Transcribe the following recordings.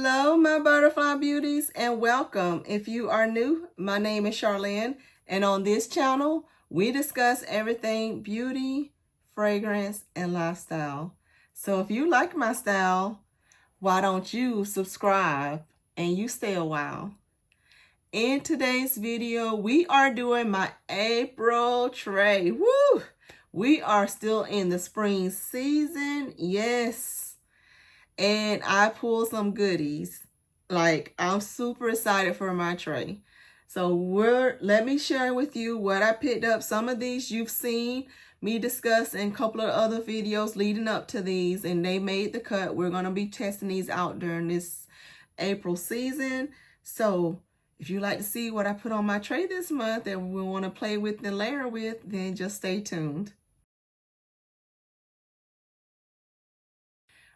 Hello, my butterfly beauties, and welcome. If you are new, my name is Charlen, and on this channel, we discuss everything beauty, fragrance, and lifestyle. So if you like my style, why don't you subscribe and you stay a while. In today's video, we are doing my April tray. Woo! We are still in the spring season. Yes. And I pulled some goodies. Like, I'm super excited for my tray. So let me share with you what I picked up. Some of these you've seen me discuss in a couple of other videos leading up to these, and they made the cut. We're going to be testing these out during this April season. So if you like to see what I put on my tray this month and we want to play with and layer with, then just stay tuned.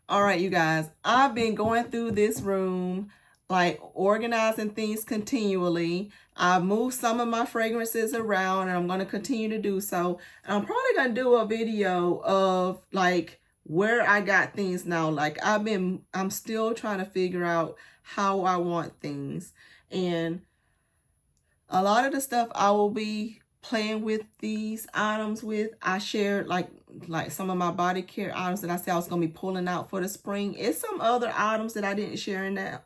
All right, you guys, I've been going through this room, like organizing things continually. I've moved some of my fragrances around and I'm going to continue to do so. And I'm probably going to do a video of like where I got things now. Like I'm still trying to figure out how I want things. And a lot of the stuff I will be playing with these items with. I shared like some of my body care items that I said I was going to be pulling out for the spring. It's some other items that I didn't share in that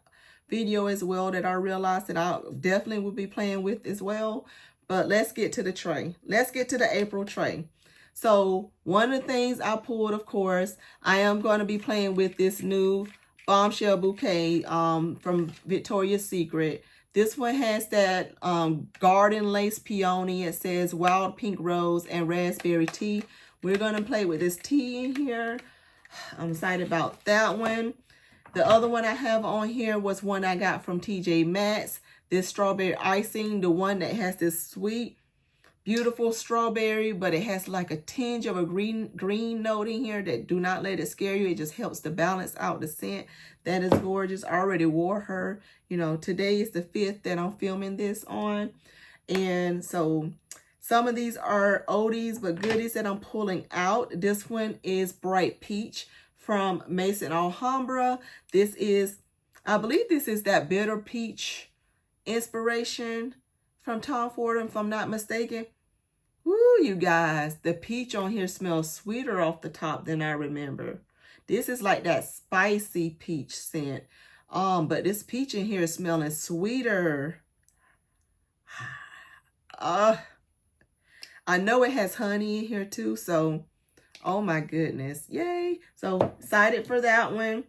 video as well that I realized that I definitely will be playing with as well. But let's get to the tray. Let's get to the April tray. So one of the things I pulled, of course, I am going to be playing with this new bombshell bouquet from Victoria's Secret. This one has that garden lace peony. It says wild pink rose and raspberry tea. We're going to play with this tea in here. I'm excited about that one. The other one I have on here was one I got from TJ Maxx. This strawberry icing, the one that has this sweet, beautiful strawberry, but it has like a tinge of a green note in here that do not let it scare you. It just helps to balance out the scent. That is gorgeous. I already wore her. You know, today is the 5th that I'm filming this on. And so some of these are oldies but goodies that I'm pulling out. This one is Bright Peach from Maison Alhambra. This is, I believe this is that bitter peach inspiration from Tom Ford, if I'm not mistaken. Woo, you guys, the peach on here smells sweeter off the top than I remember. This is like that spicy peach scent. But this peach in here is smelling sweeter. I know it has honey in here too, so oh my goodness. Yay. So excited for that one.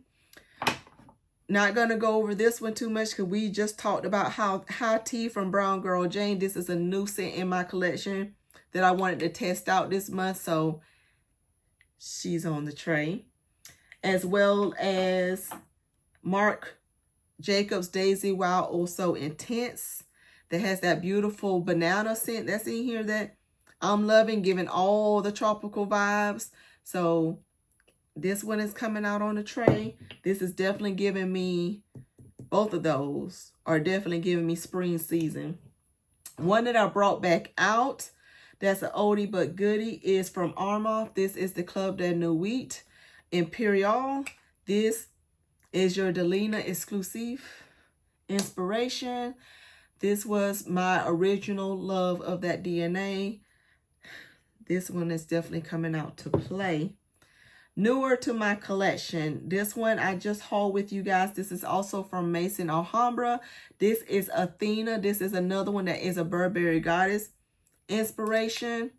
Not going to go over this one too much because we just talked about High Tea from Brown Girl Jane. This is a new scent in my collection that I wanted to test out this month, so she's on the tray. As well as Marc Jacobs Daisy Wild Oh So Intense that has that beautiful banana scent that's in here that I'm loving, giving all the tropical vibes. So this one is coming out on the tray. This is definitely giving me, both of those are definitely giving me spring season. One that I brought back out, that's an oldie but goodie, is from Armand. This is the Club de Nuit Imperial. This is your Delina exclusive inspiration. This was my original love of that DNA. This one is definitely coming out to play. Newer to my collection, this one I just hauled with you guys. This is also from Maison Alhambra. This is Athena. This is another one that is a Burberry Goddess inspiration.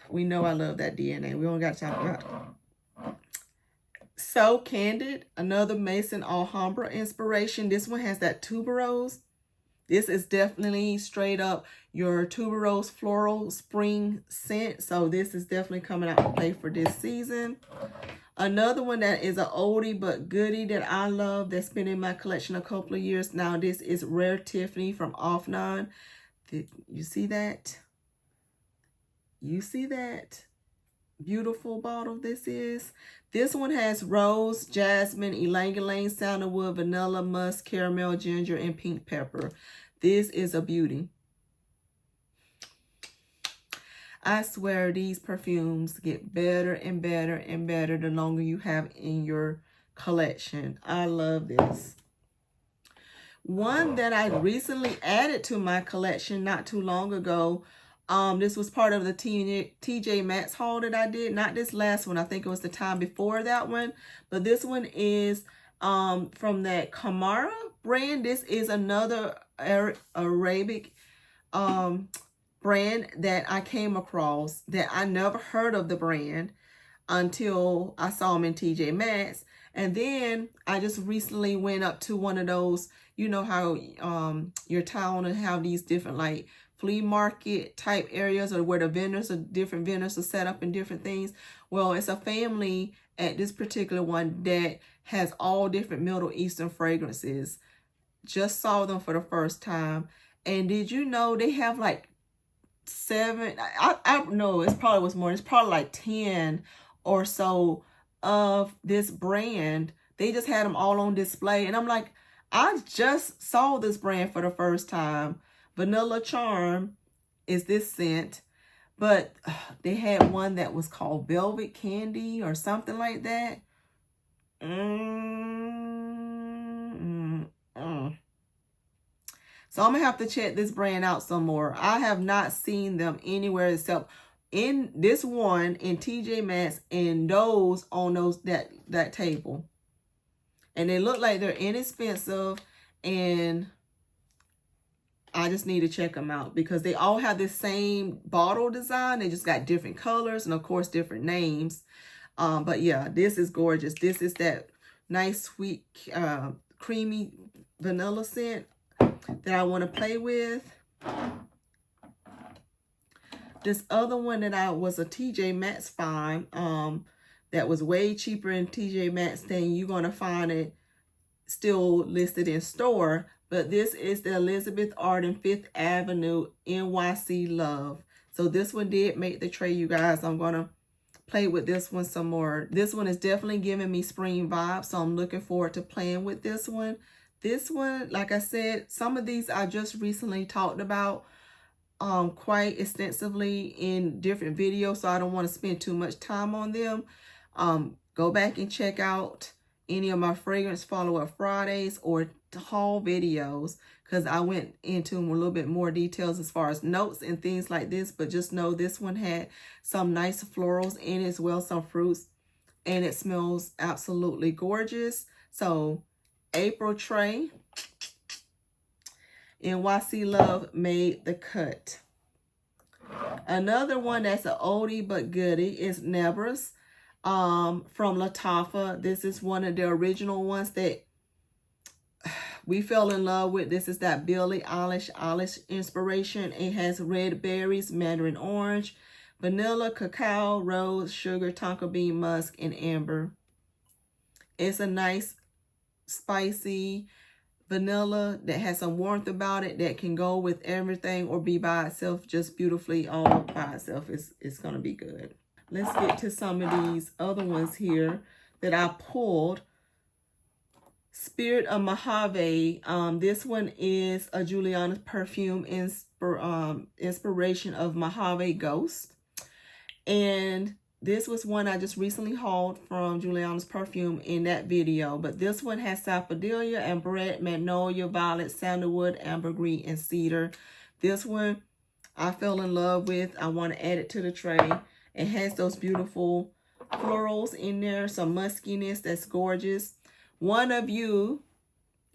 We know I love that DNA. We don't got to talk about it. So Candid, another Maison Alhambra inspiration. This one has that tuberose. This is definitely straight up your tuberose floral spring scent. So this is definitely coming out to play for this season. Another one that is an oldie but goodie that I love that's been in my collection a couple of years now. This is Rare Tiffany from Offnon. You see that? You see that beautiful bottle this is? This one has rose, jasmine, ylang-ylang, sandalwood, vanilla, musk, caramel, ginger, and pink pepper. This is a beauty. I swear these perfumes get better and better and better the longer you have in your collection. I love this. One that I recently added to my collection not too long ago. This was part of the TJ Maxx haul that I did. Not this last one. I think it was the time before that one. But this one is from that Kamara brand. This is another Arabic brand that I came across that I never heard of the brand until I saw them in TJ Maxx. And then I just recently went up to one of those, you know how your town and have these different like flea market type areas, or where the vendors are different vendors are set up in different things. Well, it's a family at this particular one that has all different Middle Eastern fragrances. Just saw them for the first time. And did you know they have like 7, I know it's probably was more, it's probably like 10 or so of this brand. They just had them all on display. And I'm like, I just saw this brand for the first time. Vanilla Charm is this scent, but they had one that was called Velvet Candy or something like that. So I'm going to have to check this brand out some more. I have not seen them anywhere except in this one in TJ Maxx and those on that table. And they look like they're inexpensive, and I just need to check them out because they all have the same bottle design. They just got different colors and of course different names. But yeah, this is gorgeous. This is that nice, sweet, creamy vanilla scent that I want to play with. This other one that I was a TJ Maxx find, that was way cheaper in TJ Maxx than you're going to find it still listed in store. But this is the Elizabeth Arden 5th Avenue NYC Love. So this one did make the tray, you guys. I'm going to play with this one some more. This one is definitely giving me spring vibes, so I'm looking forward to playing with this one. This one, like I said, some of these I just recently talked about quite extensively in different videos, so I don't want to spend too much time on them. Go back and check out any of my Fragrance Follow-Up Fridays or haul videos, because I went into them a little bit more details as far as notes and things like this. But just know this one had some nice florals in it as well, some fruits, and it smells absolutely gorgeous. So April tray, NYC Love made the cut. Another one that's an oldie but goodie is Nebra's from Lattafa. This is one of the original ones that we fell in love with. This is that Billie Eilish inspiration. It has red berries, mandarin orange, vanilla, cacao, rose, sugar, tonka bean musk, and amber. It's a nice spicy vanilla that has some warmth about it that can go with everything or be by itself just beautifully all by itself. It's going to be good. Let's get to some of these other ones here that I pulled. Spirit of Mojave. This one is a Juliana's Perfume inspiration of Mojave Ghost. And this was one I just recently hauled from Juliana's Perfume in that video. But this one has sapphire, amberette, magnolia, violet, sandalwood, ambergris, and cedar. This one I fell in love with. I want to add it to the tray. It has those beautiful florals in there, some muskiness that's gorgeous. One of you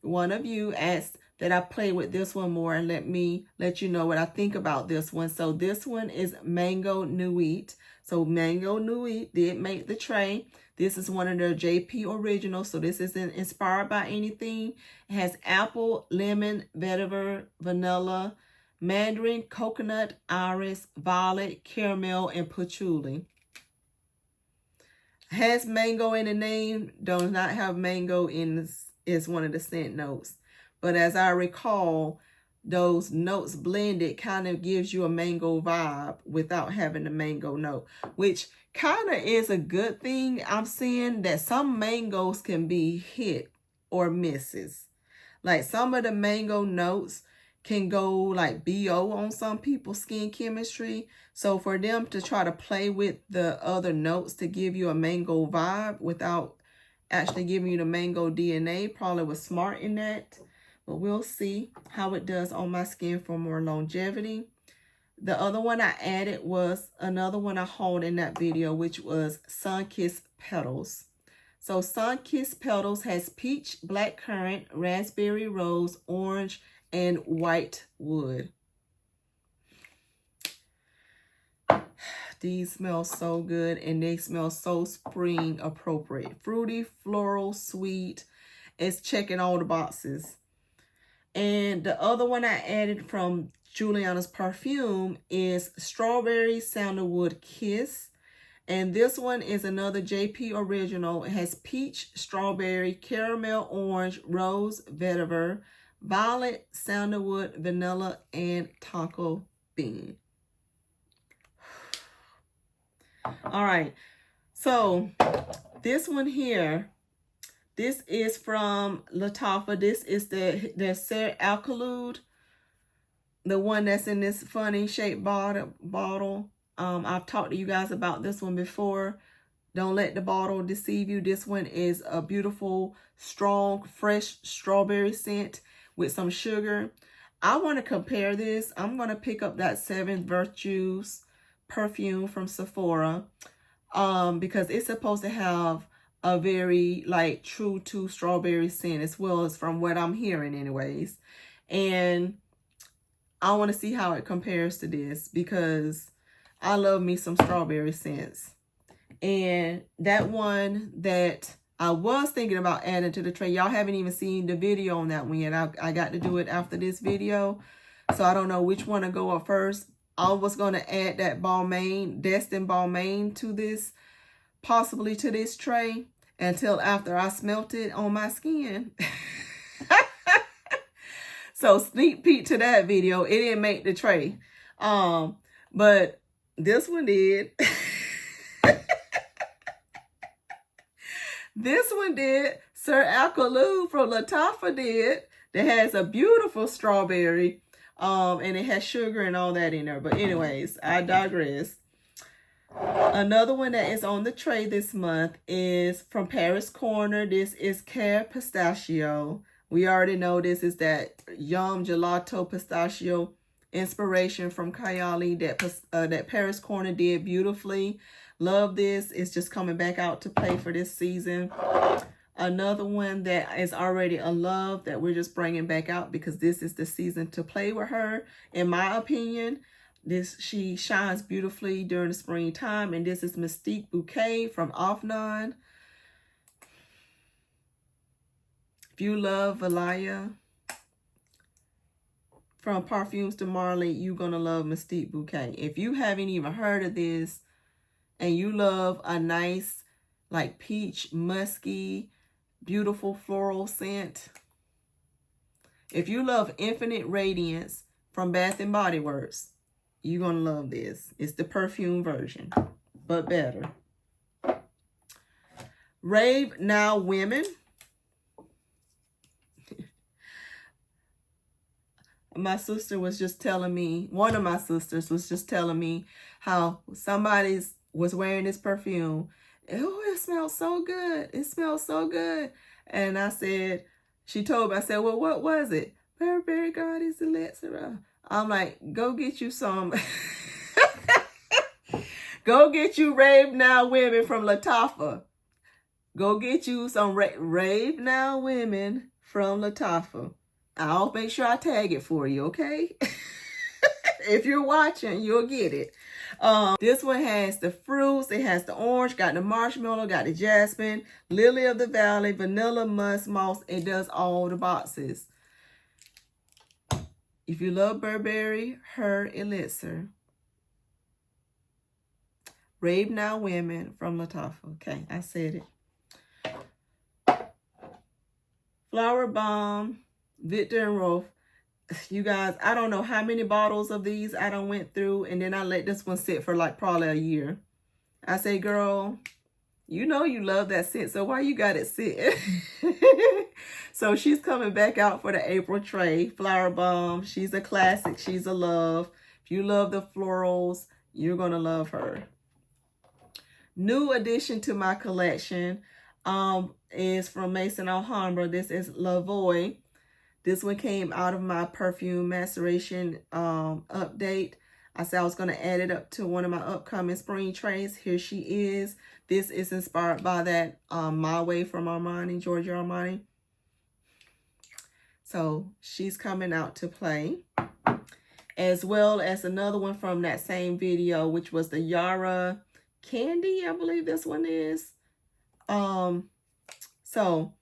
asked that I play with this one more and let you know what I think about this one. So this one is Mango Nuit. So Mango Nuit did make the tray. This is one of their JP originals, so this isn't inspired by anything. It has apple, lemon, vetiver, vanilla, mandarin, coconut, iris, violet, caramel, and patchouli. Has mango in the name, does not have mango in is one of the scent notes. But as I recall, those notes blended kind of gives you a mango vibe without having the mango note, which kind of is a good thing. I'm seeing that some mangoes can be hit or misses. Like some of the mango notes can go like BO on some people's skin chemistry. So for them to try to play with the other notes to give you a mango vibe without actually giving you the mango DNA probably was smart in that. But we'll see how it does on my skin for more longevity. The other one I added was another one I hauled in that video, which was Sun-Kissed Petals. So Sun-Kissed Petals has peach, blackcurrant, raspberry rose, orange, and white wood. These smell so good, and they smell so spring appropriate. Fruity, floral, sweet. It's checking all the boxes. And the other one I added from Juliana's Perfume is Strawberry Sandalwood Kiss. And this one is another JP original. It has peach, strawberry, caramel, orange, rose, vetiver, violet, sandalwood, vanilla, and tonka bean. All right. So this one here, this is from Lattafa. This is the Ser Alkalude, the one that's in this funny shaped bottle. I've talked to you guys about this one before. Don't let the bottle deceive you. This one is a beautiful, strong, fresh strawberry scent with some sugar. I want to compare this. I'm going to pick up that 7 Virtues perfume from Sephora because it's supposed to have a very like true to strawberry scent, as well as from what I'm hearing anyways. And I want to see how it compares to this because I love me some strawberry scents. And that one that I was thinking about adding to the tray, y'all haven't even seen the video on that one yet. I got to do it after this video, so I don't know which one to go up first. I was going to add that Balmain, Destined Balmain to this, possibly to this tray, until after I smelt it on my skin. So sneak peek to that video. It didn't make the tray. But this one did. This one did. Ser Alkalude from Lattafa did. That has a beautiful strawberry. And it has sugar and all that in there. But anyways, I digress. Another one that is on the tray this month is from Paris Corner. This is Care Pistachio. We already know this is that Yum Gelato Pistachio inspiration from Kayali that Paris Corner did beautifully. Love this. It's just coming back out to play for this season. Another one that is already a love that we're just bringing back out because this is the season to play with her. In my opinion, she shines beautifully during the springtime. And this is Mystique Bouquet from Afnan. If you love Valaya from Perfumes de Marley, you're going to love Mystique Bouquet. If you haven't even heard of this and you love a nice like peach, musky, beautiful floral scent. If you love Infinite Radiance from Bath & Body Works, you're going to love this. It's the perfume version, but better. Rave Now Women. My sister was just telling me, one of my sisters was just telling me how somebody was wearing this perfume. Oh, it smells so good. It smells so good. And I said, she told me, I said, well, what was it? Burberry Goddess Elixir. I'm like, go get you some. Go get you Rave Now Women from Lattafa. Go get you some Rave Now Women from Lattafa. I'll make sure I tag it for you, okay? If you're watching, you'll get it. This one has the fruits. It has the orange, got the marshmallow, got the jasmine, lily of the valley, vanilla, musk, moss. It does all the boxes. If you love Burberry, her elixir. Rave Now Women from Lattafa. Okay, I said it. Flower Bomb, Victor and Rolf. You guys, I don't know how many bottles of these I done went through, and then I let this one sit for like probably a year. I say, girl, you know you love that scent, so why you got it sit? So she's coming back out for the April tray. Flower Bomb. She's a classic. She's a love. If you love the florals, you're going to love her. New addition to my collection is from Maison Alhambra. This is Lavoie. This one came out of my perfume maceration update. I said I was going to add it up to one of my upcoming spring trays. Here she is. This is inspired by that My Way from Armani, Giorgio Armani. So she's coming out to play. As well as another one from that same video, which was the Yara Candy, I believe this one is. So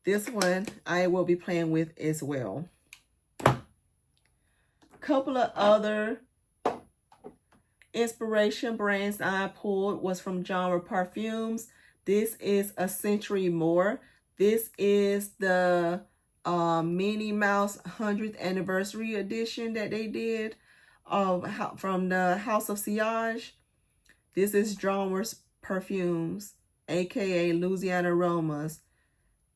this one I will be playing with as well. A couple of other inspiration brands I pulled was from Genre Perfumes. This is A Century More. This is the Minnie Mouse 100th anniversary edition that they did from the House of Sillage. This is Genre Perfumes, aka Louisiana Aromas,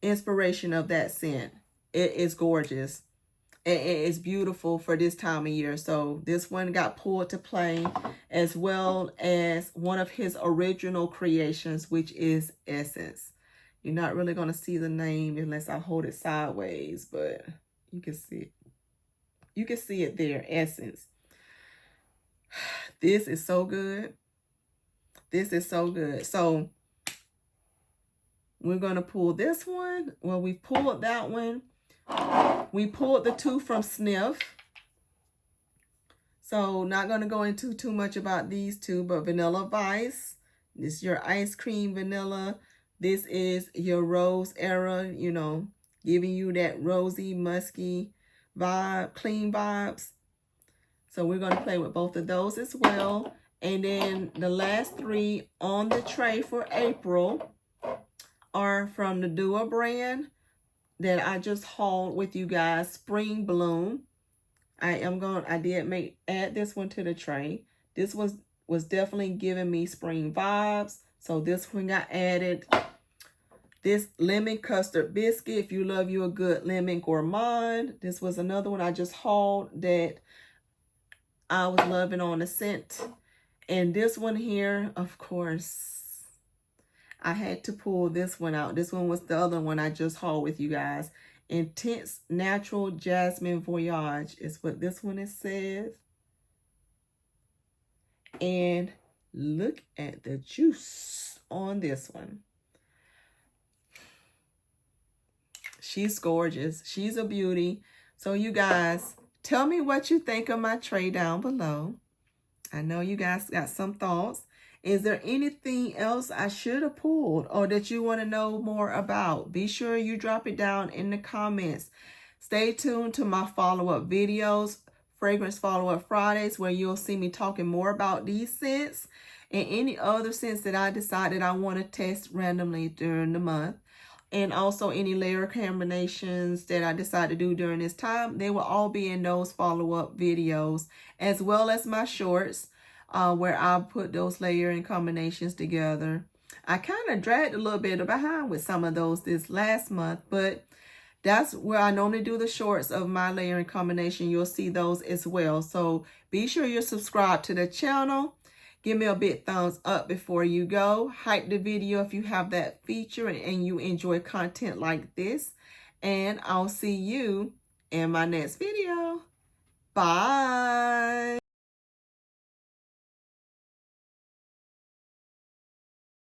inspiration of that scent. It is gorgeous. It is beautiful for this time of year. So this one got pulled to play, as well as one of his original creations, which is Essence. You're not really going to see the name unless I hold it sideways, but you can see it. You can see it there, Essence. This is so good. This is so good. So we're going to pull this one. Well, we pulled that one. We pulled the two from Sniff. So not going to go into too much about these two, but Vanilla Vice. This is your ice cream vanilla. This is your Rose Era, you know, giving you that rosy, musky vibe, clean vibes. So we're going to play with both of those as well. And then the last three on the tray for April are from the Dua brand that I just hauled with you guys, Spring Bloom. I did add this one to the tray. This was definitely giving me spring vibes. So this one got added. This Lemon Custard Biscuit, if you love you a good lemon gourmand. This was another one I just hauled that I was loving on the scent. And this one here, of course, I had to pull this one out. This one was the other one I just hauled with you guys. Intense Natural Jasmine Voyage is what this one says. And look at the juice on this one. She's gorgeous. She's a beauty. So you guys, tell me what you think of my tray down below. I know you guys got some thoughts. Is there anything else I should have pulled or that you want to know more about? Be sure you drop it down in the comments. Stay tuned to my follow-up videos, Fragrance Follow-Up Fridays, where you'll see me talking more about these scents and any other scents that I decided I want to test randomly during the month. And also any layer combinations that I decide to do during this time. They will all be in those follow-up videos, as well as my shorts, where I put those layering combinations together. I kind of dragged a little bit behind with some of those this last month, but that's where I normally do the shorts of my layering combination. You'll see those as well. So be sure you're subscribed to the channel. Give me a big thumbs up before you go. Hype the video if you have that feature and you enjoy content like this. And I'll see you in my next video. Bye.